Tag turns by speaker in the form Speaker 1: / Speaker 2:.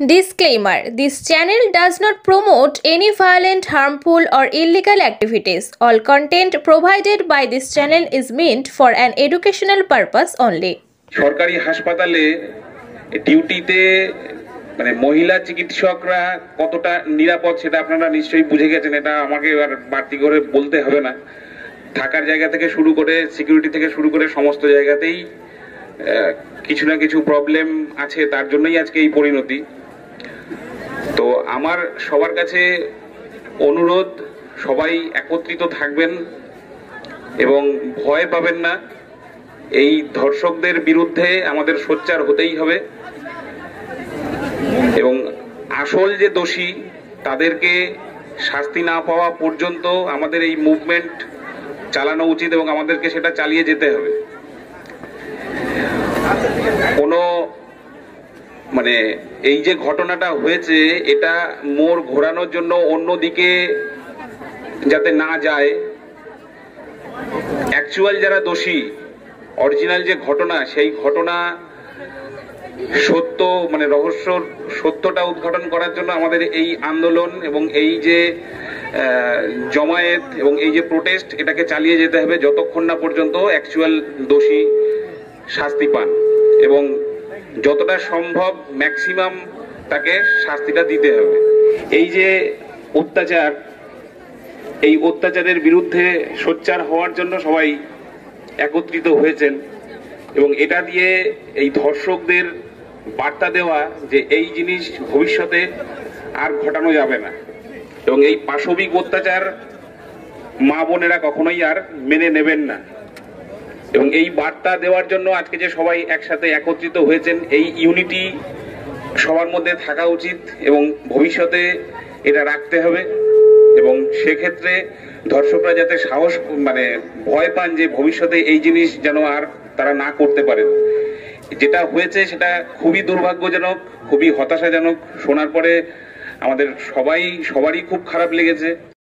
Speaker 1: Disclaimer: This channel does not promote any violent, harmful, or illegal activities. All content provided by this channel is meant for an educational purpose only.
Speaker 2: সরকারি হাসপাতালে ডিউটিতে মানে মহিলা চিকিৎসকরা কতটা নিরাপদ সেটা আপনারা নিশ্চয়ই বুঝে গেছেন। এটা আমাকে আর বাড়তি করে বলতে হবে না। থাকার জায়গা থেকে শুরু করে সিকিউরিটি থেকে শুরু করে সমস্ত জায়গাতেই কিছু না কিছু প্রবলেম আছে, তার জন্যই আজকে এই পরিণতি। তো আমার সবার কাছে অনুরোধ, সবাই একত্রিত থাকবেন এবং ভয় পাবেন না। এই ধর্ষকদের বিরুদ্ধে আমাদের সোচ্চার হতেই হবে এবং আসল যে দোষী তাদেরকে শাস্তি না পাওয়া পর্যন্ত আমাদের এই মুভমেন্ট চালানো উচিত এবং আমাদেরকে সেটা চালিয়ে যেতে হবে। কোনো মানে এই যে ঘটনাটা হয়েছে এটা মোড় ঘোরানোর জন্য অন্যদিকে যাতে না যায়, অ্যাকচুয়াল যারা দোষী, অরিজিনাল যে ঘটনা, সেই ঘটনা সত্য মানে রহস্য সত্যটা উদ্ঘাটন করার জন্য আমাদের এই আন্দোলন এবং এই যে জমায়েত এবং এই যে প্রোটেস্ট, এটাকে চালিয়ে যেতে হবে যতক্ষণ না পর্যন্ত অ্যাকচুয়াল দোষী শাস্তি পান এবং যতটা সম্ভব ম্যাক্সিমাম তাকে শাস্তিটা দিতে হবে। এই যে অত্যাচার, এই অত্যাচারের বিরুদ্ধে সোচ্চার হওয়ার জন্য সবাই একত্রিত হয়েছেন এবং এটা দিয়ে এই ধর্ষকদের বার্তা দেওয়া যে এই জিনিস ভবিষ্যতে আর ঘটানো যাবে না এবং এই পাশবিক অত্যাচার মা বোনেরা কখনোই আর মেনে নেবেন না। এবং এই বার্তা দেওয়ার জন্য আজকে যে সবাই একসাথে একত্রিত হয়েছেন, এই ইউনিটি সবার মধ্যে থাকা উচিত এবং ভবিষ্যতে এটা রাখতে হবে এবং সেক্ষেত্রে ধর্ষকরা যাতে সাহস মানে ভয় পান যে ভবিষ্যতে এই জিনিস যেন আর তারা না করতে পারেন। যেটা হয়েছে সেটা খুবই দুর্ভাগ্যজনক, খুবই হতাশাজনক। শোনার পরে আমাদের সবারই খুব খারাপ লেগেছে।